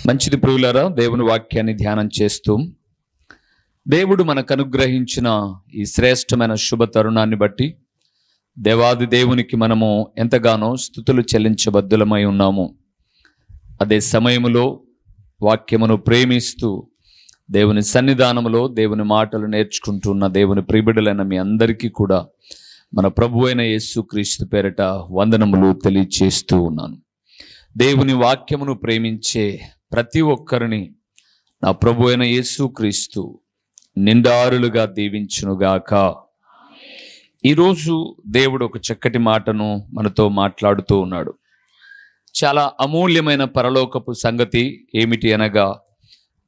మంచిది ప్రియులారా, దేవుని వాక్యాన్ని ధ్యానం చేస్తూ దేవుడు మనకు అనుగ్రహించిన ఈ శ్రేష్టమైన శుభ తరుణాన్ని బట్టి దేవాది దేవునికి మనము ఎంతగానో స్తుతులు చెల్లించబద్దులమై ఉన్నాము. అదే సమయములో వాక్యమును ప్రేమిస్తూ దేవుని సన్నిధానములో దేవుని మాటలు నేర్చుకుంటున్న దేవుని ప్రియబిడ్డలైన మీ అందరికీ కూడా మన ప్రభు అయిన యేసుక్రీస్తు పేరిట వందనములు తెలియచేస్తూ ఉన్నాను. దేవుని వాక్యమును ప్రేమించే ప్రతి ఒక్కరిని నా ప్రభు అయిన యేసుక్రీస్తు నిండారులుగా దీవించునుగాక. ఈరోజు దేవుడు ఒక చక్కటి మాటను మనతో మాట్లాడుతూ ఉన్నాడు. చాలా అమూల్యమైన పరలోకపు సంగతి ఏమిటి అనగా,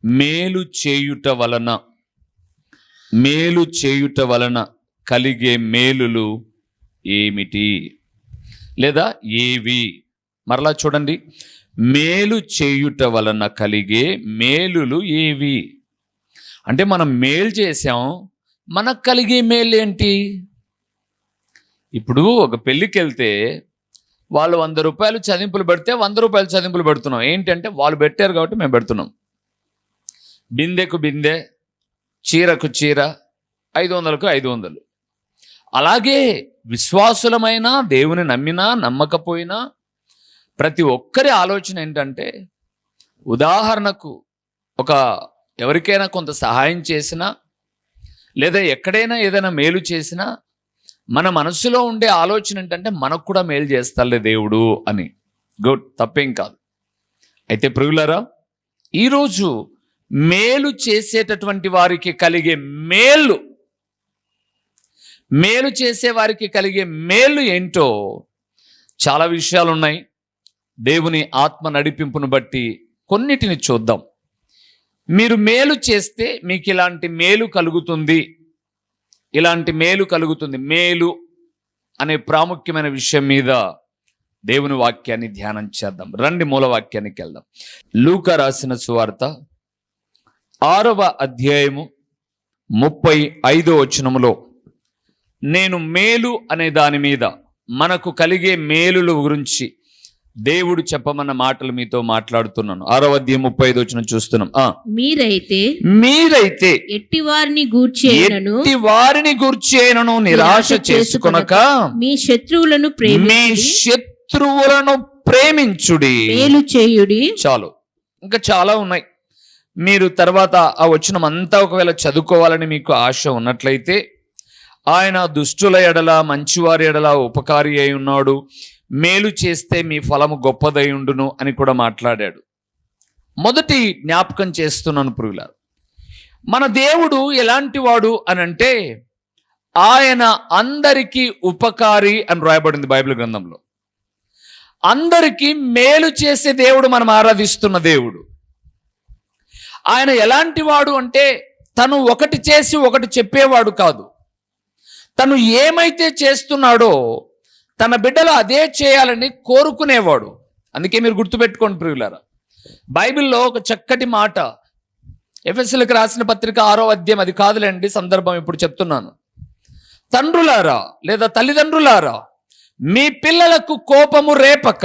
మేలు చేయుట వలన కలిగే మేలులు ఏమిటి, లేదా ఏవి? మరలా చూడండి, మేలు చేయుట వలన కలిగే మేలులు ఏవి అంటే, మనం మేలు చేసాం, మనకు కలిగే మేలు ఏంటి? ఇప్పుడు ఒక పెళ్ళికి వెళ్తే వాళ్ళు 100 రూపాయలు చదింపులు పెడితే 100 రూపాయలు చదింపులు పెడుతున్నాం. ఏంటంటే వాళ్ళు పెట్టారు కాబట్టి మేము పెడుతున్నాం. బిందెకు బిందె, చీరకు చీర, 500కు 500. అలాగే విశ్వాసులమైన, దేవుని నమ్మినా నమ్మకపోయినా ప్రతి ఒక్కరి ఆలోచన ఏంటంటే, ఉదాహరణకు ఎవరికైనా కొంత సహాయం చేసినా, లేదా ఎక్కడైనా ఏదైనా మేలు చేసినా మన మనసులో ఉండే ఆలోచన ఏంటంటే, మనకు కూడా మేలు చేస్తాలే దేవుడు అని. గుడ్, తప్పేం కాదు. అయితే ప్రియులారా, ఈరోజు మేలు చేసేటటువంటి వారికి కలిగే మేలు చేసే వారికి కలిగే మేలు ఏంటో చాలా విషయాలు ఉన్నాయి. దేవుని ఆత్మ నడిపింపును బట్టి కొన్నిటిని చూద్దాం. మీరు మేలు చేస్తే మీకు ఇలాంటి మేలు కలుగుతుంది, మేలు అనే ప్రాముఖ్యమైన విషయం మీద దేవుని వాక్యాన్ని ధ్యానం చేద్దాం. రండి, మూల వాక్యానికి వెళ్దాం. లూకా రాసిన సువార్త 6వ అధ్యాయము 35వ వచనములో, నేను మేలు అనే దాని మీద, మనకు కలిగే మేలుల గురించి దేవుడు చెప్పమన్న మాటలు మీతో మాట్లాడుతున్నాను. 6వ అధ్యాయం 35వ వచనం చూస్తున్నాం. మీరైతే ఎట్టి వారిని గూర్చేనను నిరాశ చేసుకొనక మీ శత్రువులను ప్రేమించుడి, మేలు చేయుడి. చాలు, ఇంకా చాలా ఉన్నాయి. మీరు తర్వాత ఆ వచనం అంతా ఒకవేళ చదువుకోవాలని మీకు ఆశ ఉన్నట్లయితే, ఆయన దుష్టుల ఎడల మంచివారి ఎడల ఉపకారి అయి ఉన్నాడు, మేలు చేస్తే మీ ఫలము గొప్పదై ఉండును అని కూడా మాట్లాడాడు. మొదటి జ్ఞాపకం చేస్తున్నాను ప్రియులారా, మన దేవుడు ఎలాంటి వాడు అని అంటే, ఆయన అందరికీ ఉపకారి అని రాయబడింది బైబిల్ గ్రంథంలో. అందరికీ మేలు చేసే దేవుడు మనం ఆరాధిస్తున్న దేవుడు. ఆయన ఎలాంటి వాడు అంటే, తను ఒకటి చేసి ఒకటి చెప్పేవాడు కాదు. తను ఏమైతే చేస్తున్నాడో తన బిడ్డలు అదే చేయాలని కోరుకునేవాడు. అందుకే మీరు గుర్తుపెట్టుకోండి ప్రియులారా, బైబిల్లో ఒక చక్కటి మాట, ఎఫెసీయులకు రాసిన పత్రిక 6వ అధ్యాయం, అది కాదులేండి సందర్భం ఇప్పుడు చెప్తున్నాను. తండ్రులారా లేదా తల్లిదండ్రులారా, మీ పిల్లలకు కోపము రేపక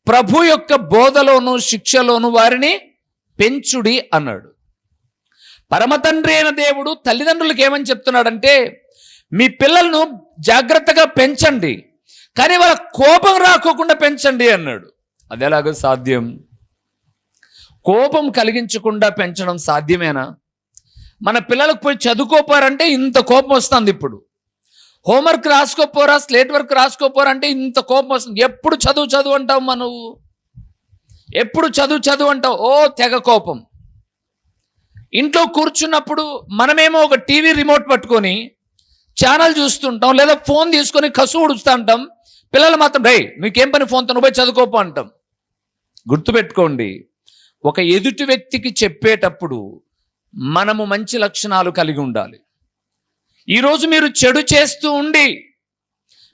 ప్రభు యొక్క బోధలోను శిక్షలోను వారిని పెంచుడి అన్నాడు. పరమతండ్రి అయిన దేవుడు తల్లిదండ్రులకు ఏమని చెప్తున్నాడంటే, మీ పిల్లలను జాగ్రత్తగా పెంచండి, కానీ వాళ్ళ కోపం రాకోకుండా పెంచండి అన్నాడు. అది ఎలాగో సాధ్యం? కోపం కలిగించకుండా పెంచడం సాధ్యమేనా? మన పిల్లలకు పోయి చదువుకోపోరంటే ఇంత కోపం వస్తుంది. ఇప్పుడు హోంవర్క్ రాసుకోపోరా, స్లేట్ వర్క్ రాసుకోపోరా అంటే ఇంత కోపం వస్తుంది. ఎప్పుడు చదువు అంటావు నువ్వు, ఎప్పుడు చదువు అంటావు, ఓ తెగ కోపం. ఇంట్లో కూర్చున్నప్పుడు మనమేమో ఒక టీవీ రిమోట్ పట్టుకొని ఛానల్ చూస్తుంటాం, లేదా ఫోన్ తీసుకొని కసు ఉడుస్తూ ఉంటాం. పిల్లలు మాత్రం, రే నీకేం పని, ఫోన్తో నువ్వు పోయి చదువుకోపో అంటాం. గుర్తుపెట్టుకోండి, ఒక ఎదుటి వ్యక్తికి చెప్పేటప్పుడు మనము మంచి లక్షణాలు కలిగి ఉండాలి. ఈరోజు మీరు చెడు చేస్తూ ఉండి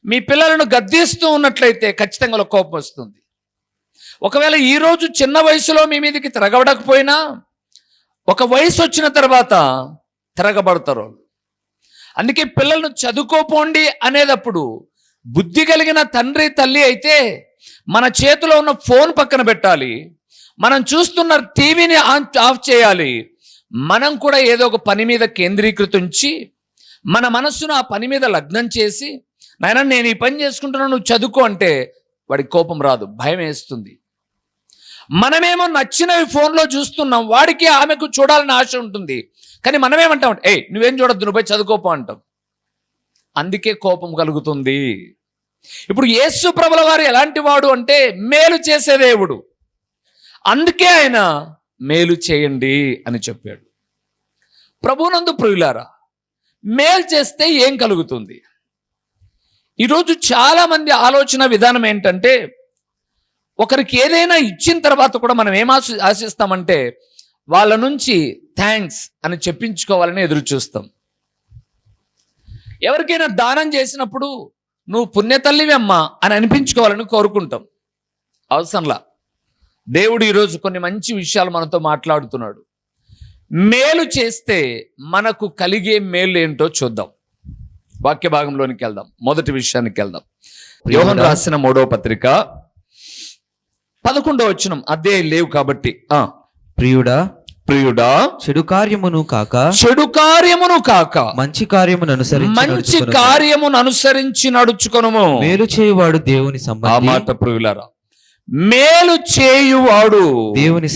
మీ పిల్లలను గద్దిస్తూ ఉన్నట్లయితే ఖచ్చితంగా కోపం వస్తుంది. ఒకవేళ ఈరోజు చిన్న వయసులో మీ మీదకి తిరగబడకపోయినా ఒక వయసు వచ్చిన తర్వాత తిరగబడతారు. అందుకే పిల్లలను చదువుకోపోండి అనేటప్పుడు బుద్ధి కలిగిన తండ్రి తల్లి అయితే మన చేతిలో ఉన్న ఫోన్ పక్కన పెట్టాలి, మనం చూస్తున్న టీవీని ఆఫ్ చేయాలి. మనం కూడా ఏదో ఒక పని మీద కేంద్రీకృతించి మన మనస్సును ఆ పని మీద లగ్నం చేసి, నాయనా నేను ఈ పని చేసుకుంటున్నాను, నువ్వు చదువుకో అంటే వాడికి కోపం రాదు, భయం వేస్తుంది. మనమేమో నచ్చినవి ఫోన్లో చూస్తున్నాం, వాడికి ఆమెకు చూడాలని ఆశ ఉంటుంది. కానీ మనమేమంటాం, నువ్వేం చూడొద్దు, నువ్వు పోయి చదువుకోపో అంటాం. అందుకే కోపం కలుగుతుంది. ఇప్పుడు యేసు ప్రభుల వారు ఎలాంటి వాడు అంటే మేలు చేసే దేవుడు. అందుకే ఆయన మేలు చేయండి అని చెప్పాడు. ప్రభువునందు ప్రియులారా, మేలు చేస్తే ఏం కలుగుతుంది? ఈరోజు చాలా మంది ఆలోచన విధానం ఏంటంటే, ఒకరికి ఏదైనా ఇచ్చిన తర్వాత కూడా మనం ఏం ఆశిస్తామంటే వాళ్ళ నుంచి థ్యాంక్స్ అని చెప్పించుకోవాలని ఎదురు చూస్తాం. ఎవరికైనా దానం చేసినప్పుడు నువ్వు పుణ్యతల్లివి అమ్మా అని అనిపించుకోవాలని కోరుకుంటాం. అవసరంలా. దేవుడు ఈరోజు కొన్ని మంచి విషయాలు మనతో మాట్లాడుతున్నాడు. మేలు చేస్తే మనకు కలిగే మేలు ఏంటో చూద్దాం. వాక్య భాగంలోనికి వెళ్దాం. మొదటి విషయానికి వెళ్దాం. యోహను రాసిన 3వ పత్రిక 11వ వచనం. అధ్యాయం లేవు కాబట్టి, ప్రియుడా ప్రియుడా చెడు కార్యమును కాక మంచి కార్యమును అనుసరించి నడుచుకొనుము. మేలు చేయువాడు దేవుని సంబంధి. ఆ మాట ప్రియులారా, మేలు చేయువాడు దేవుని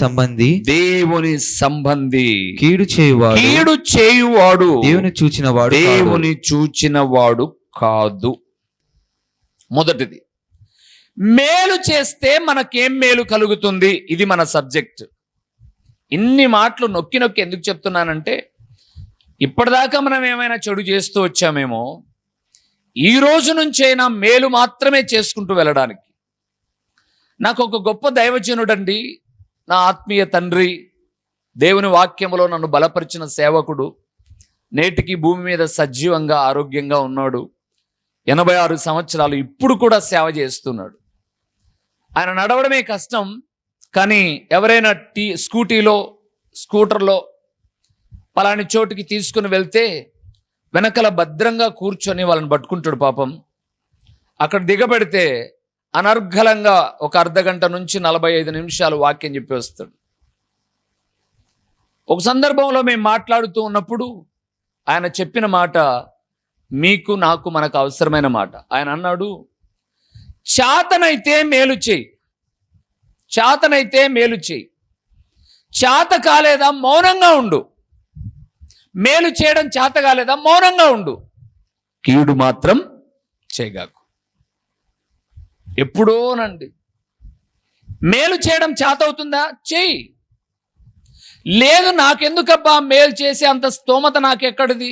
సంబంధి, కీడు చేయువాడు దేవుని చూచినవాడు కాదు. మొదటిది, మేలు చేస్తే మనకేం మేలు కలుగుతుంది? ఇది మన సబ్జెక్ట్. ఇన్ని మాటలు నొక్కి నొక్కి ఎందుకు చెప్తున్నానంటే, ఇప్పటిదాకా మనం ఏమైనా చెడు చేస్తూ వచ్చామేమో, ఈ రోజు నుంచైనా మేలు మాత్రమే చేసుకుంటూ వెళ్ళడానికి. నాకు ఒక గొప్ప దైవజనుడండి, నా ఆత్మీయ తండ్రి, దేవుని వాక్యములో నన్ను బలపరిచిన సేవకుడు, నేటికి భూమి మీద సజీవంగా ఆరోగ్యంగా ఉన్నాడు. 86 సంవత్సరాలు ఇప్పుడు కూడా సేవ చేస్తున్నాడు. ఆయన నడవడమే కష్టం, కానీ ఎవరైనా స్కూటర్లో పలాని చోటుకి తీసుకుని వెళ్తే వెనకల భద్రంగా కూర్చొని వాళ్ళని పట్టుకుంటాడు. పాపం అక్కడ దిగబెడితే అనర్గళంగా ఒక అర్ధగంట నుంచి 45 నిమిషాలు వాక్యం చెప్పి వస్తాడు. ఒక సందర్భంలో మేము మాట్లాడుతూ ఉన్నప్పుడు ఆయన చెప్పిన మాట మీకు నాకు మనకు అవసరమైన మాట. ఆయన అన్నాడు, చేతనైతే మేలు చేయి, చేత కాలేదా మౌనంగా ఉండు. మేలు చేయడం చేత కాలేదా మౌనంగా ఉండు, కీడు మాత్రం చేయగాకు. ఎప్పుడోనండి. మేలు చేయడం చేత అవుతుందా? చెయ్యి. లేదు, నాకెందుకబ్బా మేలు చేసే అంత స్తోమత నాకెక్కడిది,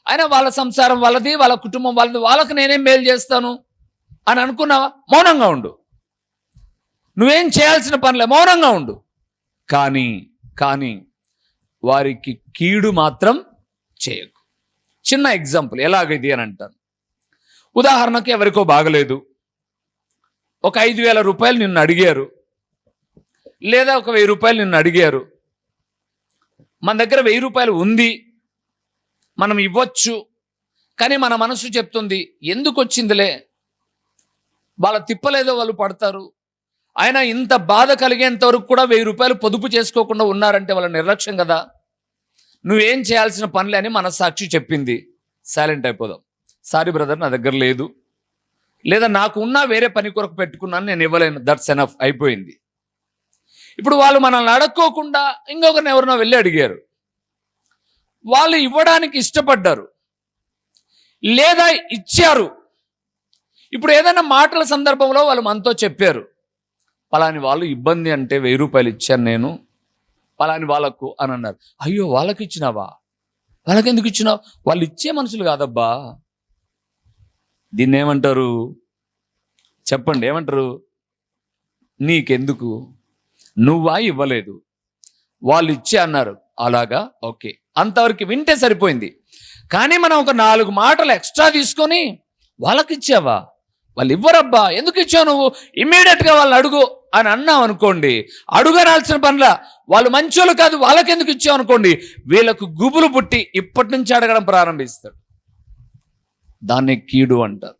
అయినా వాళ్ళ సంసారం వాళ్ళది, వాళ్ళ కుటుంబం వాళ్ళది, వాళ్ళకి నేనేం మేలు చేస్తాను అని అనుకున్నావా? మౌనంగా ఉండు. నువ్వేం చేయాల్సిన పనిలే, మౌనంగా ఉండు. కానీ వారికి కీడు మాత్రం చేయకు. చిన్న ఎగ్జాంపుల్ ఎలాగైంది అని అంటాను. ఉదాహరణకి ఎవరికో బాగలేదు, ఒక 5,000 రూపాయలు నిన్ను అడిగారు, లేదా ఒక 1,000 రూపాయలు నిన్ను అడిగారు. మన దగ్గర 1,000 రూపాయలు ఉంది, మనం ఇవ్వచ్చు. కానీ మన మనసు చెప్తుంది, ఎందుకు వచ్చిందిలే, వాళ్ళ తిప్పలేదో వాళ్ళు పడతారు. ఆయన ఇంత బాధ కలిగేంత వరకు కూడా 1,000 రూపాయలు పొదుపు చేసుకోకుండా ఉన్నారంటే వాళ్ళ నిర్లక్ష్యం కదా. నువ్వేం చేయాల్సిన పనులే అని మనస్సాక్షి చెప్పింది. సైలెంట్ అయిపోదాం. సారీ బ్రదర్, నా దగ్గర లేదు, లేదా నాకు ఉన్నా వేరే పని కొరకు పెట్టుకున్నాను, నేను ఇవ్వలేను, దట్స్ ఎనఫ్, అయిపోయింది. ఇప్పుడు వాళ్ళు మనల్ని అడక్కోకుండా ఇంకొకరిని ఎవరినో వెళ్ళి అడిగారు. వాళ్ళు ఇవ్వడానికి ఇష్టపడ్డారు, లేదా ఇచ్చారు. ఇప్పుడు ఏదైనా మాటల సందర్భంలో వాళ్ళు మనతో చెప్పారు, పలాని వాళ్ళు ఇబ్బంది అంటే 1,000 రూపాయలు ఇచ్చాను నేను పలాని వాళ్ళకు అని అన్నారు. అయ్యో, వాళ్ళకి ఇచ్చినావా? వాళ్ళకి ఎందుకు ఇచ్చినావు? వాళ్ళు ఇచ్చే మనుషులు కాదబ్బా. దీన్ని ఏమంటారు చెప్పండి? ఏమంటారు? నీకెందుకు, నువ్వా ఇవ్వలేదు, వాళ్ళు ఇచ్చే అన్నారు. అలాగా, ఓకే, అంతవరకు వింటే సరిపోయింది. కానీ మనం ఒక 4 మాటలు ఎక్స్ట్రా తీసుకొని వాళ్ళకి ఇచ్చావా, వాళ్ళు ఇవ్వరబ్బా, ఎందుకు ఇచ్చావు నువ్వు, ఇమ్మీడియట్గా వాళ్ళు అడుగు అని అన్నాం అనుకోండి, అడుగనాల్సిన పనిలా, వాళ్ళు మంచోళ్ళు కాదు వాళ్ళకి ఎందుకు ఇచ్చావు అనుకోండి, వీళ్ళకు గుబులు పుట్టి ఇప్పటి నుంచి అడగడం ప్రారంభిస్తాడు. దాన్ని కీడు అంటారు.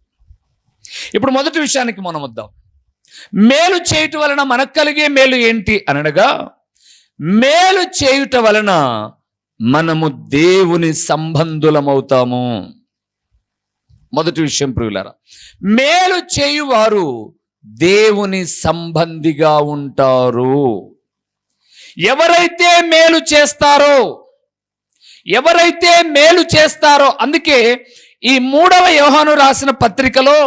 ఇప్పుడు మొదటి విషయానికి మనం వద్దాం. మేలు చేయుట వలన మనకు కలిగే మేలు ఏంటి అనగా, మేలు చేయుట వలన మనము దేవుని సంబంధులమవుతాము. మొదటి విషయం ప్రియులారా, మేలు చేయువారు దేవుని సంబంధిగా ఉంటారు. ఎవరైతే మేలు చేస్తారో, అందుకే ఈ 3వ యోహాను రాసిన పత్రికలో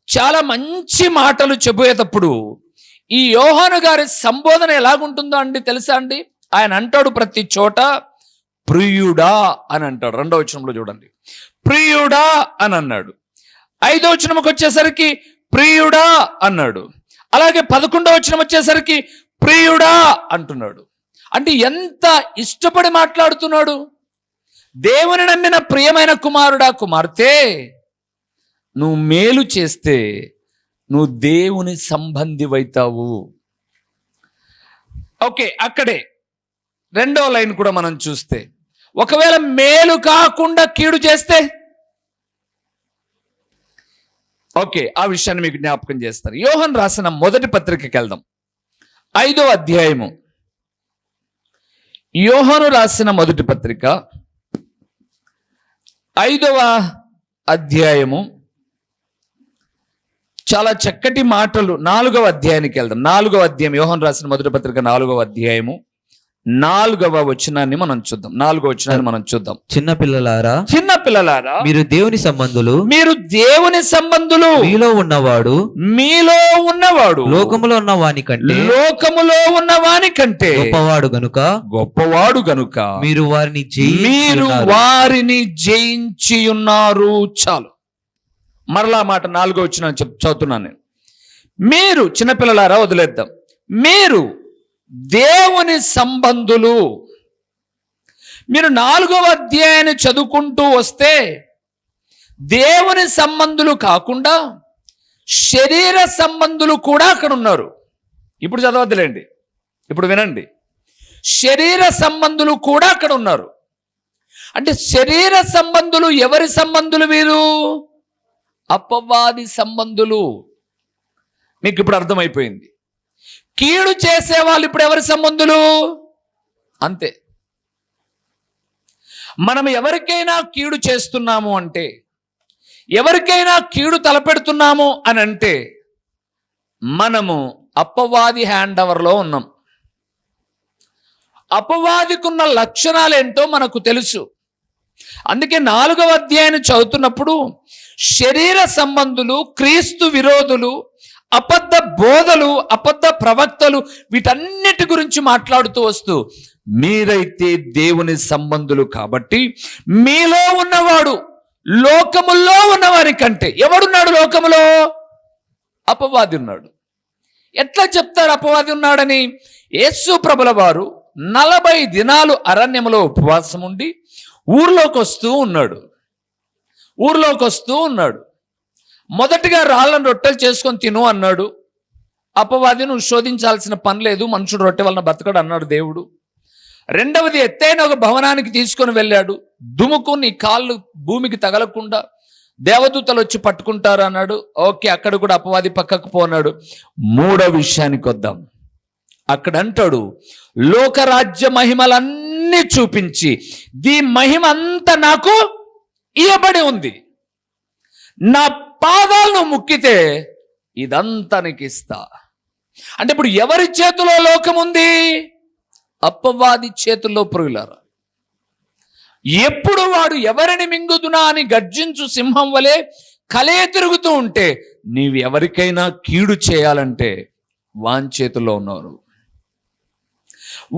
చాలా మంచి మాటలు చెప్పేటప్పుడు ఈ యోహాను గారి సంబోధన ఎలాగుంటుందో అండి తెలుసా అండి? ఆయన అంటాడు ప్రతి చోట ప్రియుడా అని అంటాడు. 2వ వచనంలో చూడండి, ప్రియుడా అని అన్నాడు. 5వ వచనంకి వచ్చేసరికి ప్రియుడా అన్నాడు. అలాగే 11వ వచనం వచ్చేసరికి ప్రియుడా అంటున్నాడు. అంటే ఎంత ఇష్టపడి మాట్లాడుతున్నాడు. దేవుని నమ్మిన ప్రియమైన కుమారుడా, కుమార్తె, నువ్వు మేలు చేస్తే నువ్వు దేవుని సంబంధివైతావు. ఓకే, అక్కడే 2వ లైన్ కూడా మనం చూస్తే, ఒకవేళ మేలు కాకుండా కీడు చేస్తే, ఓకే, ఆ విషయాన్ని మీకు జ్ఞాపకం చేస్తారు. యోహాను రాసిన మొదటి పత్రికకి వెళ్దాం. 5వ అధ్యాయము. యోహాను రాసిన మొదటి పత్రిక 5వ అధ్యాయము. చాలా చక్కటి మాటలు. 4వ అధ్యాయానికి వెళ్దాం. 4వ అధ్యాయం, యోహాను రాసిన మొదటి పత్రిక 4వ అధ్యాయము 4వ వచనాన్ని మనం చూద్దాం. చిన్న పిల్లలారా మీరు దేవుని సంబంధులు, మీలో ఉన్నవాడు లోకములో ఉన్న వాని కంటే గొప్పవాడు గనుక మీరు వారిని జయించి ఉన్నారు. చాలు. మరలా మాట 4వ వచనం చదువుతున్నాను నేను. మీరు చిన్నపిల్లలారా, వదిలేద్దాం. మీరు దేవుని సంబంధులు. మీరు 4వ అధ్యాయాన్ని చదువుకుంటూ వస్తే దేవుని సంబంధులు కాకుండా శరీర సంబంధులు కూడా అక్కడ ఉన్నారు. ఇప్పుడు చదవద్దులేండి, ఇప్పుడు వినండి. శరీర సంబంధులు కూడా అక్కడ ఉన్నారు. అంటే శరీర సంబంధులు ఎవరి సంబంధులు? వీరు అపవాది సంబంధులు. మీకు ఇప్పుడు అర్థమైపోయింది. కీడు చేసేవాళ్ళు ఇప్పుడు ఎవరి సంబంధులు? అంతే. మనం ఎవరికైనా కీడు చేస్తున్నాము అంటే, ఎవరికైనా కీడు తలపెడుతున్నాము అని అంటే, మనము అపవాది హ్యాండ్ ఓవర్లో ఉన్నాం. అపవాదికున్న లక్షణాలు ఏంటో మనకు తెలుసు. అందుకే 4వ అధ్యాయాన్ని చదువుతున్నప్పుడు శరీర సంబంధులు, క్రీస్తు విరోధులు, అబద్ధ బోధలు, అబద్ధ ప్రవక్తలు, వీటన్నిటి గురించి మాట్లాడుతూ వస్తూ, మీరైతే దేవుని సంబంధులు కాబట్టి మీలో ఉన్నవాడు లోకములో ఉన్నవారి కంటే. ఎవడున్నాడు లోకములో? అపవాది ఉన్నాడు. ఎట్లా చెప్తారు అపవాది ఉన్నాడని? యేసు ప్రభుల వారు 40 దినాలు అరణ్యములో ఉపవాసం ఉండి ఊర్లోకి వస్తూ ఉన్నాడు. మొదటిగా రాళ్ళను రొట్టెలు చేసుకొని తిను అన్నాడు. అపవాది, నువ్వు శోధించాల్సిన పని లేదు, మనుషుడు రొట్టె వలన బతకడు అన్నాడు దేవుడు. రెండవది, ఎత్తైన ఒక భవనానికి తీసుకొని వెళ్ళాడు. దుముకు నీ కాళ్ళు భూమికి తగలకుండా దేవదూతలు వచ్చి పట్టుకుంటారు అన్నాడు. ఓకే, అక్కడ కూడా అపవాది పక్కకు పోనాడు. 3వ విషయానికి వద్దాం. అక్కడ అంటాడు, లోకరాజ్య మహిమలన్నీ చూపించి దీ మహిమ అంతా నాకు ఇయ్యబడి ఉంది, నా పాదాలను ముక్కితే ఇదంతా నీకు ఇస్తా. అంటే ఇప్పుడు ఎవరి చేతిలో లోకం ఉంది? అపవాది చేతుల్లో. ప్రియులారా, ఎప్పుడు వాడు ఎవరిని మింగుదునా అని గర్జించు సింహం వలె కలే తిరుగుతూ ఉంటే, నీవు ఎవరికైనా కీడు చేయాలంటే వాని చేతుల్లో ఉన్నారు.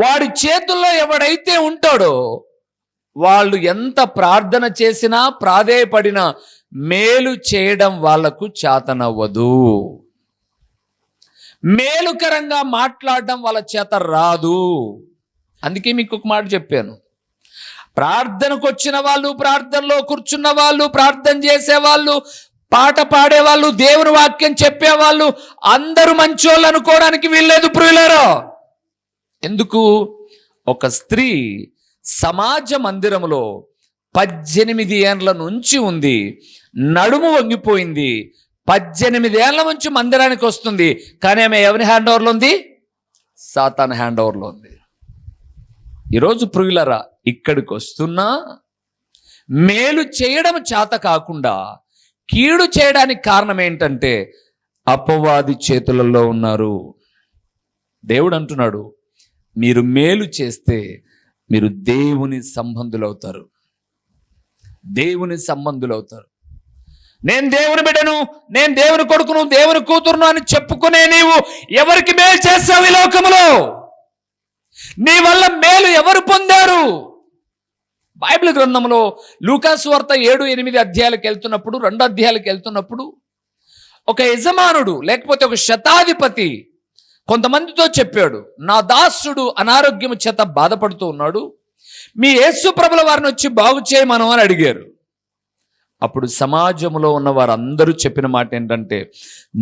వాడి చేతుల్లో ఎవడైతే ఉంటాడో వాళ్ళు ఎంత ప్రార్థన చేసినా, ప్రాధేయపడినా మేలు చేయడం వాళ్లకు చేతనవ్వదు. మేలుకరంగా మాట్లాడడం వాళ్ళ చేత రాదు. అందుకే మీకు ఒక మాట చెప్పాను. ప్రార్థనకు వచ్చిన వాళ్ళు, ప్రార్థనలో కూర్చున్న వాళ్ళు, ప్రార్థన చేసేవాళ్ళు, పాట పాడేవాళ్ళు, దేవుని వాక్యం చెప్పేవాళ్ళు అందరూ మంచోళ్ళు అనుకోవడానికి వీల్లేదు ప్రియులారా. ఎందుకు? ఒక స్త్రీ సమాజ మందిరములో 18 ఏండ్ల నుంచి ఉంది, నడుము వంగిపోయింది, 18 ఏళ్ల నుంచి మందిరానికి వస్తుంది, కానీ ఆమె ఎవరి హ్యాండ్ ఓవర్లో ఉంది? సాతాను హ్యాండ్ ఓవర్లో ఉంది. ఈరోజు ప్రియులరా, ఇక్కడికి వస్తున్నా మేలు చేయడం చేత కాకుండా కీడు చేయడానికి కారణం ఏంటంటే అపవాది చేతులలో ఉన్నారు. దేవుడు అంటున్నాడు, మీరు మేలు చేస్తే మీరు దేవుని సంబంధులవుతారు. దేవుని సంబంధులవుతారు. నేను దేవుని బిడ్డను, నేను దేవుని కొడుకును, దేవుని కూతురును అని చెప్పుకునే నీవు ఎవరికి మేలు చేస్తావు? ఈ లోకములో నీ వల్ల మేలు ఎవరు పొందారు? బైబిల్ గ్రంథంలో లూకాసు వార్త 7-8 అధ్యాయాలకు వెళ్తున్నప్పుడు, 2 అధ్యాయాలకు వెళ్తున్నప్పుడు ఒక యజమానుడు లేకపోతే ఒక శతాధిపతి కొంతమందితో చెప్పాడు, నా దాసుడు అనారోగ్యం చేత బాధపడుతూ ఉన్నాడు, మీ యేసు ప్రభుల వారిని వచ్చి బాగు చేయమను అని అడిగారు. అప్పుడు సమాజంలో ఉన్న వారందరూ చెప్పిన మాట ఏంటంటే,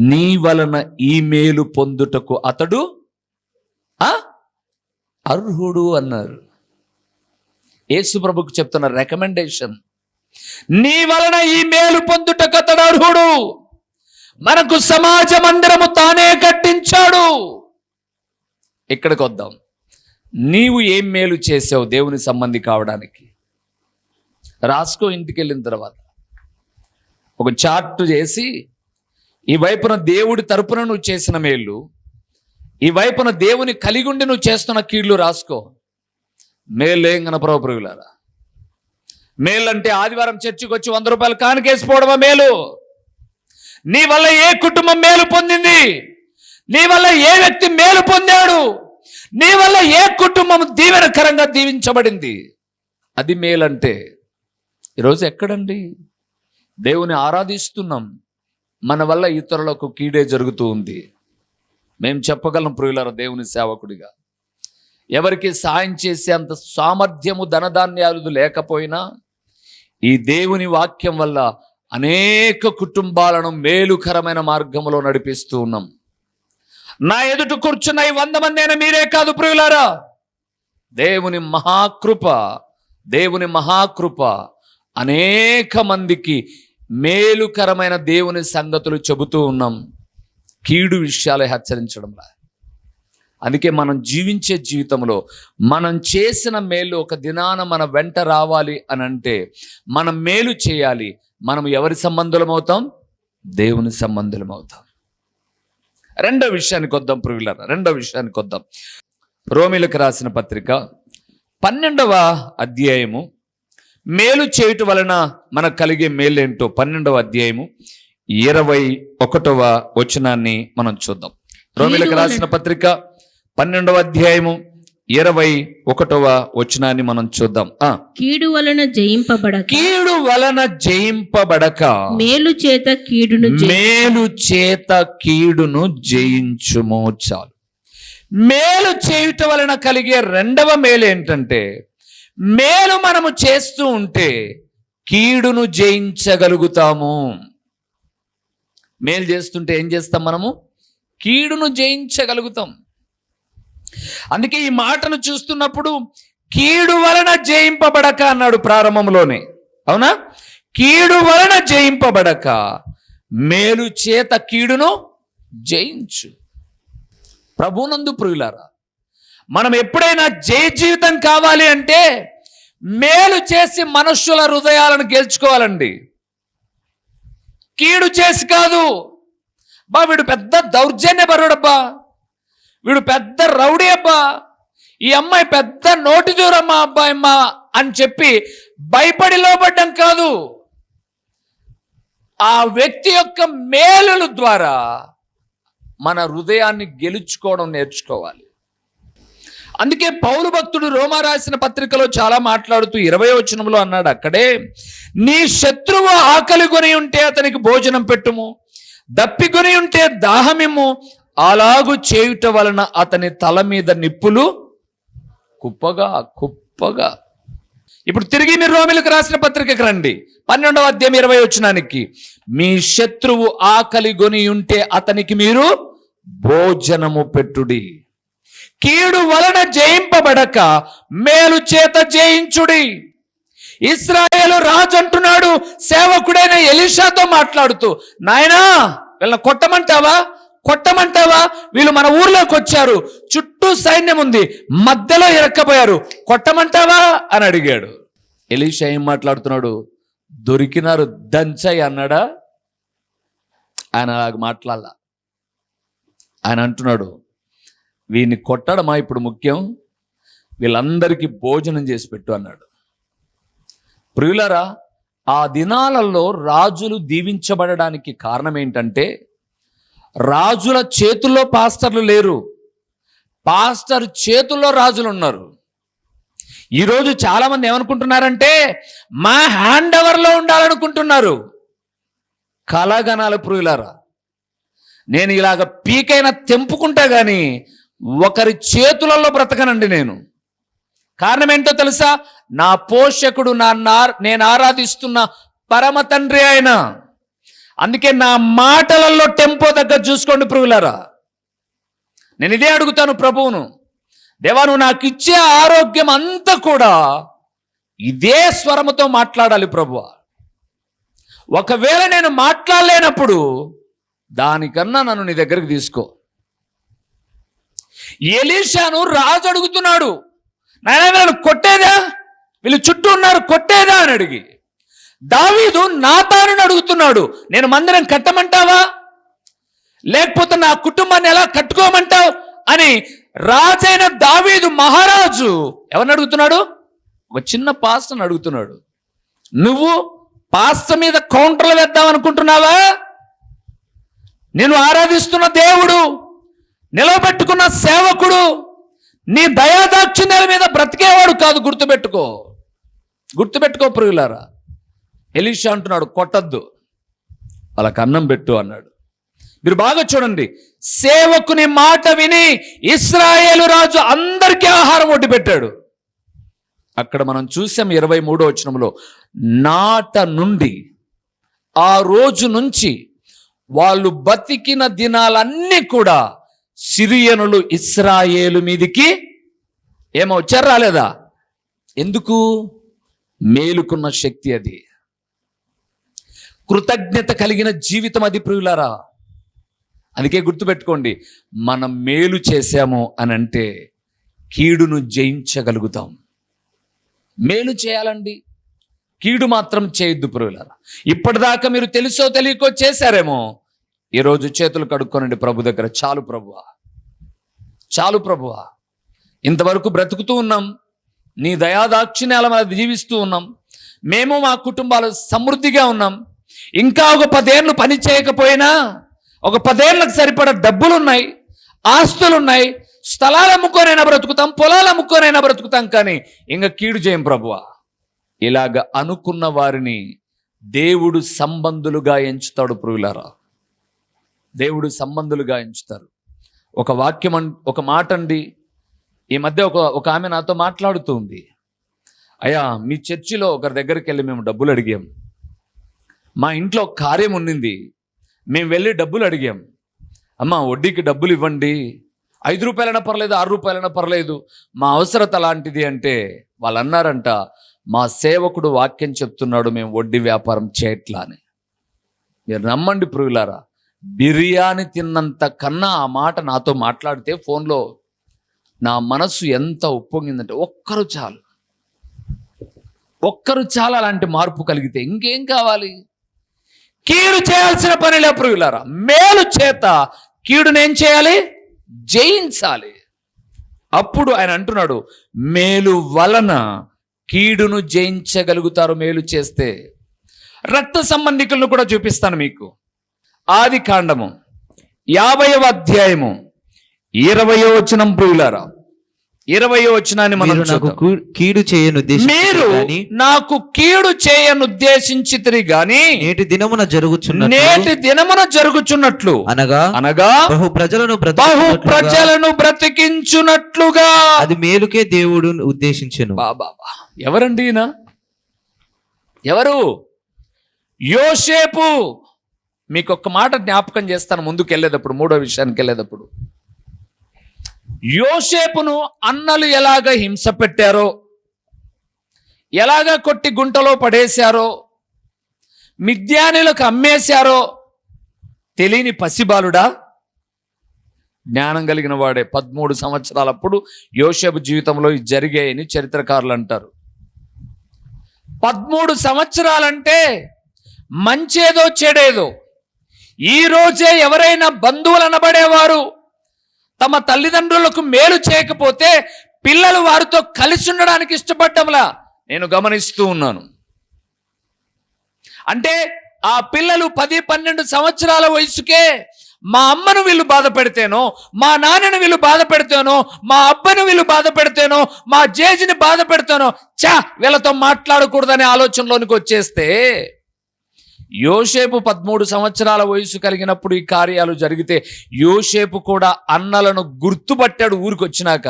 నీ వలన ఈ మేలు పొందుటకు అతడు అర్హుడు అన్నారు. యేసు ప్రభుకు చెప్తున్న రికమెండేషన్, నీ వలన ఈ మేలు పొందుటకు అతడు అర్హుడు. మనకు సమాజ మందిరము తానే కట్టించాడు. ఇక్కడికి వద్దాం. నీవు ఏం మేలు చేసావు దేవుని సంబంధి కావడానికి? రాసుకో. ఇంటికి వెళ్ళిన తర్వాత ఒక చార్ట్ చేసి, ఈ వైపున దేవుడి తరపున నువ్వు చేసిన మేలు, ఈ వైపున దేవుని కలిగి ఉండి నువ్వు చేస్తున్న కీళ్లు రాసుకో. మేలు ఏం కనపరవు ప్రియులారా? మేలు అంటే ఆదివారం చర్చికి వచ్చి 100 రూపాయలు కానుకేసిపోవడమా మేలు? నీ వల్ల ఏ కుటుంబం మేలు పొందింది? నీ వల్ల ఏ వ్యక్తి మేలు పొందాడు? నీ వల్ల ఏ కుటుంబం దీవెనకరంగా దీవించబడింది? అది మేలంటే. ఈరోజు ఎక్కడండి? దేవుని ఆరాధిస్తున్నాం, మన వల్ల ఇతరులకు కీడే జరుగుతూ ఉంది. మేము చెప్పగలం ప్రియులారా, దేవుని సేవకుడిగా ఎవరికి సాయం చేసే అంత సామర్థ్యము ధనధాన్యాలు లేకపోయినా ఈ దేవుని వాక్యం వల్ల అనేక కుటుంబాలను మేలుకరమైన మార్గంలో నడిపిస్తూ ఉన్నాం. నా ఎదుట కూర్చున్న ఈ 100 మంది అయినా మీరే కాదు ప్రియులారా, దేవుని మహాకృప అనేక మందికి మేలుకరమైన దేవుని సంగతులు చెబుతూ ఉన్నాం, కీడు విషయాలు హెచ్చరించడంలా. అందుకే మనం జీవించే జీవితంలో మనం చేసిన మేలు ఒక దినాన మన వెంట రావాలి అని అంటే మనం మేలు చేయాలి. మనం ఎవరి సంబంధులం అవుతాం? దేవుని సంబంధులం అవుతాం. రెండో విషయానికి వద్దాం ప్రియులారా, రోమీలకు రాసిన పత్రిక 12వ అధ్యాయము, మేలు చేయుట వలన మనకు కలిగే మేలేంటో 12వ అధ్యాయము 21వ వచనాన్ని మనం చూద్దాం. రోమీలకు రాసిన పత్రిక 12వ అధ్యాయము 21వ వచనాన్ని మనం చూద్దాం. కీడు వలన జయింపబడక మేలు చేత కీడును జయించుము. చాలు. మేలు చేయుట వలన కలిగే రెండవ మేలు ఏంటంటే, మేలు మనము చేస్తూ ఉంటే కీడును జయించగలుగుతాము. మేలు చేస్తుంటే ఏం చేస్తాం? మనము కీడును జయించగలుగుతాం. అందుకే ఈ మాటను చూస్తున్నప్పుడు కీడు వలన జయింపబడక అన్నాడు ప్రారంభంలోనే. అవునా? కీడు వలన జయింపబడక మేలు చేత కీడును జయించు. ప్రభునందు ప్రియులారా, మనం ఎప్పుడైనా జయ జీవితం కావాలి అంటే మేలు చేసి మనుష్యుల హృదయాలను గెలుచుకోవాలండి. కీడు చేసి కాదు. వీడు పెద్ద దౌర్జన్యపరుడబ్బా, వీడు పెద్ద రౌడీ అబ్బా, ఈ అమ్మాయి పెద్ద నోటి దూరమ్మా అబ్బాయమ్మా అని చెప్పి భయపడి లోబడ్డం కాదు. ఆ వ్యక్తి యొక్క మేలుల ద్వారా మన హృదయాన్ని గెలుచుకోవడం నేర్చుకోవాలి. అందుకే పౌలు భక్తుడు రోమా రాసిన పత్రికలో చాలా మాట్లాడుతూ 20వ వచనంలో అన్నాడు, అక్కడే నీ శత్రువు ఆకలి కొని ఉంటే అతనికి భోజనం పెట్టుము, దప్పికొని ఉంటే దాహమిమ్ము, అలాగు చేయుట వలన అతని తల మీద నిప్పులు కుప్పగా. ఇప్పుడు తిరిగి మీరు రోమీలకు రాసిన పత్రికకు రండి. 12వ అధ్యాయం 20వ వచనానికి, మీ శత్రువు ఆకలి కొని ఉంటే అతనికి మీరు భోజనము పెట్టుడి, కీడు వలన జయింపబడక మేలు చేత జయించుడి. ఇశ్రాయేలు రాజు అంటున్నాడు సేవకుడైన ఎలీషాతో మాట్లాడుతూ, నాయనా వీళ్ళని కొట్టమంటావా, వీళ్ళు మన ఊర్లోకి వచ్చారు, చుట్టూ సైన్యం ఉంది, మధ్యలో ఇరక్కపోయారు, కొట్టమంటావా అని అడిగాడు. ఎలీషా ఏం మాట్లాడుతున్నాడు? దొరికినారు దంచయ్ అన్నాడా? ఆయన అలాగ మాట్లాడాల. ఆయన అంటున్నాడు, వీడిని కొట్టడమా ఇప్పుడు ముఖ్యం, వీళ్ళందరికీ భోజనం చేసి పెట్టు అన్నాడు. ప్రియులారా, ఆ దినాలలో రాజులు దీవించబడడానికి కారణం ఏంటంటే, రాజుల చేతుల్లో పాస్టర్లు లేరు, పాస్టర్ చేతుల్లో రాజులు ఉన్నారు. ఈరోజు చాలా మంది ఏమనుకుంటున్నారంటే మా హ్యాండ్ ఓవర్లో ఉండాలనుకుంటున్నారు. కలగనాలు ప్రియులారా, నేను ఇలాగ పీకైనా తెంపుకుంటా గాని ఒకరి చేతులలో బ్రతకనండి నేను. కారణం ఏంటో తెలుసా? నా పోషకుడు, నేను ఆరాధిస్తున్న పరమ తండ్రి ఆయన. అందుకే నా మాటలలో టెంపో దగ్గర చూసుకోండి ప్రియులారా. నేను ఇదే అడుగుతాను ప్రభువును, దేవా నువ్వు నాకు ఇచ్చే ఆరోగ్యం అంతా కూడా ఇదే స్వరముతో మాట్లాడాలి ప్రభువా. ఒకవేళ నేను మాట్లాడలేనప్పుడు దానికన్నా నన్ను నీ దగ్గరికి తీసుకో. ఎలీషాను రాజు అడుగుతున్నాడు, నాయనా వీళ్ళని కొట్టేదా, వీళ్ళు చుట్టూ ఉన్నారు కొట్టేదా అని అడిగి, దావీదు నాతానుని అడుగుతున్నాడు, నేను మందిరం కట్టమంటావా, లేకపోతే నా కుటుంబాన్ని ఎలా కట్టుకోమంటావు అని రాజైన దావీదు మహారాజు ఎవరిని అడుగుతున్నాడు? ఒక చిన్న పాస్టర్ని అడుగుతున్నాడు. నువ్వు పాస్టర్ మీద కౌంటర్లు వేద్దాం అనుకుంటున్నావా? నేను ఆరాధిస్తున్న దేవుడు, నిలబెట్టుకున్న సేవకుడు, నీ దయాదాక్షిణ్యాల మీద బ్రతికేవాడు కాదు. గుర్తుపెట్టుకో ప్రియులారా. ఎలీషా అంటున్నాడు, కొట్టద్దు, వాళ్ళకి అన్నం పెట్టు అన్నాడు. మీరు బాగా చూడండి, సేవకుని మాట విని ఇశ్రాయేలు రాజు అందరికీ ఆహారం వడ్డి పెట్టాడు. అక్కడ మనం చూసాం 23వ వచనంలో, నాట నుండి ఆ రోజు నుంచి వాళ్ళు బతికిన దినాలన్నీ కూడా సిరియనులు ఇశ్రాయేలు మీదికి వచ్చారు, రాలేదా? ఎందుకు? మేలుకున్న శక్తి అది, కృతజ్ఞత కలిగిన జీవితం అది ప్రియులారా. అందుకే గుర్తుపెట్టుకోండి, మనం మేలు చేశాము అని అంటే కీడును జయించగలుగుతాం. మేలు చేయాలండి, కీడు మాత్రం చేయొద్దు ప్రియులారా. ఇప్పటిదాకా మీరు తెలుసో తెలియకో చేశారేమో, ఈరోజు చేతులు కడుక్కోనండి ప్రభు దగ్గర. చాలు ప్రభువా, ఇంతవరకు బ్రతుకుతూ ఉన్నాం, నీ దయాదాక్షిణ్యాల మీద జీవిస్తూ ఉన్నాం, మేము మా కుటుంబాలు సమృద్ధిగా ఉన్నాం. ఇంకా ఒక 10 ఏళ్ళు పని చేయకపోయినా, ఒక 10 ఏళ్ళకు సరిపడా డబ్బులున్నాయి, ఆస్తులున్నాయి, స్థలాలు అమ్ముకోనైనా బ్రతుకుతాం, పొలాలు అమ్ముకోనైనా బ్రతుకుతాం, కానీ ఇంకా కీడు చేయం ప్రభువా. ఇలాగ అనుకున్న వారిని దేవుడు సంబంధులుగా ఎంచుతాడు ప్రియులారా. దేవుడు సంబంధులుగా ఎంచుతారు. ఒక వాక్యం, ఒక మాట అండి. ఈ మధ్య ఒక ఆమె నాతో మాట్లాడుతూ ఉంది, అయ్యా మీ చర్చిలో ఒకరి దగ్గరికి వెళ్ళి మేము డబ్బులు అడిగాం, మా ఇంట్లో కార్యం ఉన్నింది, మేము వెళ్ళి డబ్బులు అడిగాం, అమ్మ వడ్డీకి డబ్బులు ఇవ్వండి, 5 రూపాయలైనా పర్లేదు, 6 రూపాయలైనా పర్లేదు, మా అవసరత అలాంటిది అంటే వాళ్ళు అన్నారంట, మా సేవకుడు వాక్యం చెప్తున్నాడు, మేము వడ్డీ వ్యాపారం చేయట్లా అని. మీరు నమ్మండి ప్రియులారా, బిర్యానీ తిన్నంత కన్నా ఆ మాట నాతో మాట్లాడితే ఫోన్లో నా మనస్సు ఎంత ఉప్పొంగిందంటే, ఒక్కరు చాలు అలాంటి మార్పు కలిగితే. ఇంకేం కావాలి? కీడు చేయాల్సిన పనిలే ప్రియులారా, మేలు చేత కీడునేం చేయాలి? జయించాలి. అప్పుడు ఆయన అంటున్నాడు, మేలు వలన కీడును జయించగలుగుతారు మేలు చేస్తే. రక్త సంబంధికులను కూడా చూపిస్తాను మీకు. ఆది కాండము 50వ అధ్యాయము 20వ వచనం ప్రియులారా, 20వ వచనాన్ని మనం కీడు చేయను మీరు నాకు కీడు చేయనుద్దేశించితిరి గాని నేటి దినమున జరుగుచున్నట్లు అనగా బహు ప్రజలను బ్రతికించున్నట్లుగా అది మేలుకే దేవుడు ఉద్దేశించెను. బాబా, ఎవరండి ఈయన? ఎవరు? యోసేపు. మీకు ఒక్క మాట జ్ఞాపకం చేస్తాను ముందుకు వెళ్ళేటప్పుడు, 3వ విషయానికి వెళ్ళేటప్పుడు. యోసేపును అన్నలు ఎలాగ హింస పెట్టారో, ఎలాగా కొట్టి గుంటలో పడేశారో, మిద్యానులకు అమ్మేశారో తెలియని పసిబాలుడా? జ్ఞానం కలిగిన వాడే. 13 సంవత్సరాలప్పుడు యోసేపు జీవితంలో ఇది జరిగాయని చరిత్రకారులు అంటారు. 13 సంవత్సరాలంటే మంచేదో చెడేదో. ఈ రోజే ఎవరైనా బంధువులు అనబడేవారు తమ తల్లిదండ్రులకు మేలు చేయకపోతే పిల్లలు వారితో కలిసి ఉండడానికి ఇష్టపడ్డంలా నేను గమనిస్తూ ఉన్నాను. అంటే ఆ పిల్లలు 10-12 సంవత్సరాల వయసుకే మా అమ్మను వీళ్ళు బాధ పెడితేనో, మా నాన్నను వీళ్ళు బాధ పెడితేనో, మా అబ్బను వీళ్ళు బాధ పెడితేనో, మా జేజిని బాధ పెడితేనో, వీళ్ళతో మాట్లాడకూడదనే ఆలోచనలోనికి వచ్చేస్తే, యోసేపు 13 సంవత్సరాల వయసు కలిగినప్పుడు ఈ కార్యాలు జరిగితే యోసేపు కూడా అన్నలను గుర్తుపట్టాడు. ఊరికి వచ్చినాక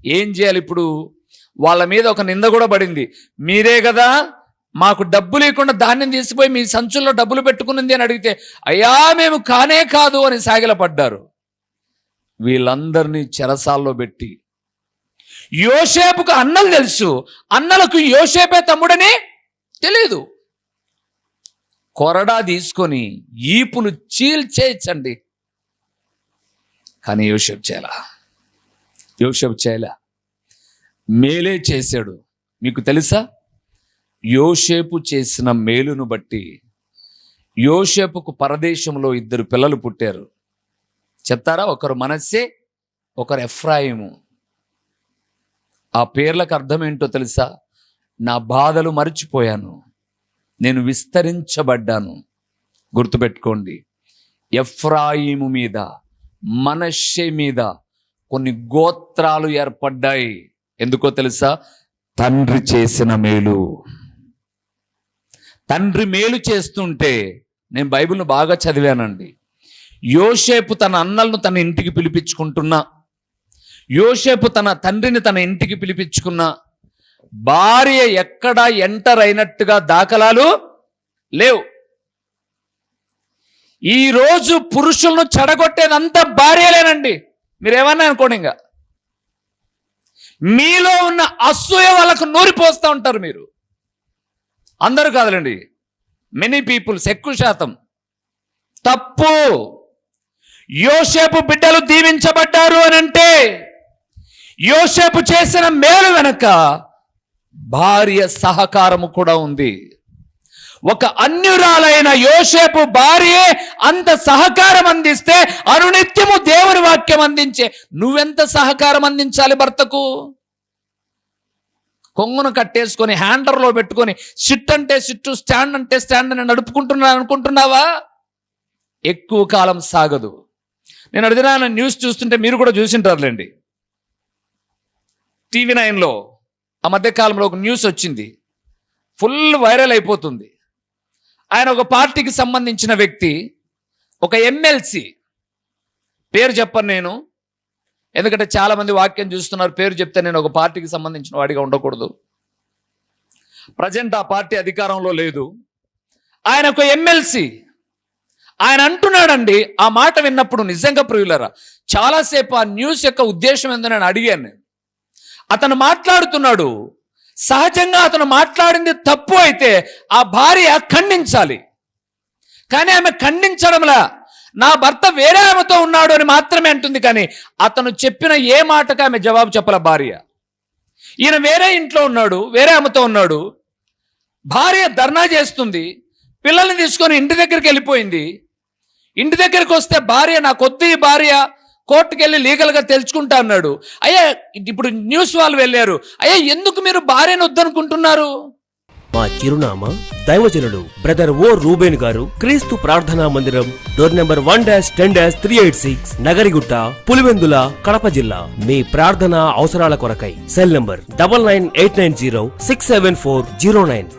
ఏం చేయాలి ఇప్పుడు? వాళ్ళ మీద ఒక నింద కూడా పడింది. మీరే కదా మాకు డబ్బు లేకుండా ధాన్యం తీసుకుపోయి మీ సంచుల్లో డబ్బులు పెట్టుకునింది అని అడిగితే, అయ్యా మేము కానే కాదు అని సాగిలపడ్డారు. వీళ్ళందరినీ చెరసాల్లో పెట్టి, యోసేపుకు అన్నలు తెలుసు, అన్నలకు యోసేపే తమ్ముడని తెలియదు. కొరడా తీసుకొని ఈపులు చీల్చేయచ్చండి. కానీ యోసేపు చేయలా, మేలే చేశాడు. మీకు తెలుసా, యోసేపు చేసిన మేలును బట్టి యోసేపుకు పరదేశంలో 2 పిల్లలు పుట్టారు. చెప్తారా? ఒకరు మనస్సే, ఒకరు ఎఫ్రాయిము. ఆ పేర్లకు అర్థం ఏంటో తెలుసా? నా బాధలు మర్చిపోయాను, నేను విస్తరించబడ్డాను. గుర్తుపెట్టుకోండి, ఎఫ్రాయిము మీద, మనష్షే మీద కొన్ని గోత్రాలు ఏర్పడ్డాయి. ఎందుకో తెలుసా? తండ్రి చేసిన మేలు. తండ్రి మేలు చేస్తుంటే, నేను బైబిల్ను బాగా చదివానండి. యోసేపు తన అన్నలను తన ఇంటికి పిలిపించుకుంటున్నా, యోసేపు తన తండ్రిని తన ఇంటికి పిలిపించుకున్నా, భార్య ఎక్కడ ఎంటర్ అయినట్టుగా దాఖలాలు లేవు. ఈరోజు పురుషులను చెడగొట్టేదంతా భార్యలేనండి. మీరేమన్నా అనుకోండి, ఇంకా మీలో ఉన్న అసూయ వాళ్ళకు నూరిపోస్తూ ఉంటారు. మీరు అందరూ కాదులండి, మెనీ పీపుల్స్, ఎక్కువ శాతం. తప్పు. యోసేపు బిడ్డలు దీవించబడ్డారు అని అంటే యోసేపు చేసిన మేలు వెనక భార్య సహకారము కూడా ఉంది. ఒక అన్యురాలైన యోసేపు భార్యే అంత సహకారం అందిస్తే అనునిత్యము దేవుని వాక్యం అందించే నువ్వెంత సహకారం అందించాలి భర్తకు? కొంగును కట్టేసుకొని హ్యాండర్లో పెట్టుకొని సిట్ అంటే సిట్టు, స్టాండ్ అంటే స్టాండ్ అని నడుపుకుంటున్నా అనుకుంటున్నావా? ఎక్కువ కాలం సాగదు. నేను అడిగిన న్యూస్ చూస్తుంటే మీరు కూడా చూసింటారులేండి. టీవీ 9లో ఆ మధ్యకాలంలో ఒక న్యూస్ వచ్చింది, ఫుల్ వైరల్ అయిపోతుంది. ఆయన ఒక పార్టీకి సంబంధించిన వ్యక్తి, ఒక ఎమ్మెల్సీ, పేరు చెప్పను నేను, ఎందుకంటే చాలామంది వాక్యం చూస్తున్నారు. పేరు చెప్తే నేను ఒక పార్టీకి సంబంధించిన వాడిగా ఉండకూడదు. ప్రజెంట్ ఆ పార్టీ అధికారంలో లేదు. ఆయన ఒక ఎమ్మెల్సీ. ఆయన అంటున్నాడండి, ఆ మాట విన్నప్పుడు నిజంగా ప్రియులరా, చాలాసేపు ఆ న్యూస్ యొక్క ఉద్దేశం ఏందో నేను అడిగాను. నేను అతను మాట్లాడుతున్నాడు, సహజంగా అతను మాట్లాడింది తప్పు అయితే ఆ భార్య ఖండించాలి. కానీ ఆమె ఖండించడంలా నా భర్త వేరే ఆమెతో ఉన్నాడు అని మాత్రమే అంటుంది. కానీ అతను చెప్పిన ఏ మాటకు ఆమె జవాబు చెప్పల భార్య. ఈయన వేరే ఇంట్లో ఉన్నాడు, వేరే ఆమెతో ఉన్నాడు. భార్య ధర్నా చేస్తుంది, పిల్లల్ని తీసుకొని ఇంటి దగ్గరికి వెళ్ళిపోయింది. ఇంటి దగ్గరికి వస్తే భార్య, నాకొద్దు ఈ భార్య, కోర్టుకు వెళ్ళి లీగల్గా తెలుసుకుంటా అన్నాడు. అయ్యా ఇప్పుడు న్యూస్ వాళ్ళు వెళ్ళారు, అయ్యా ఎందుకు మీరు భార్యను వద్దనుకుంటున్నారు? మా చిరునామా దైవజనుడు బ్రదర్ ఓ రూబేన్ గారు, క్రీస్తు ప్రార్థనా మందిరం, డోర్ నెంబర్ 1-10-386, నగరిగుట్ట, పులివెందుల, కడప జిల్లా. మీ ప్రార్థనా అవసరాల కొరకై సెల్ నంబర్ 9989067409.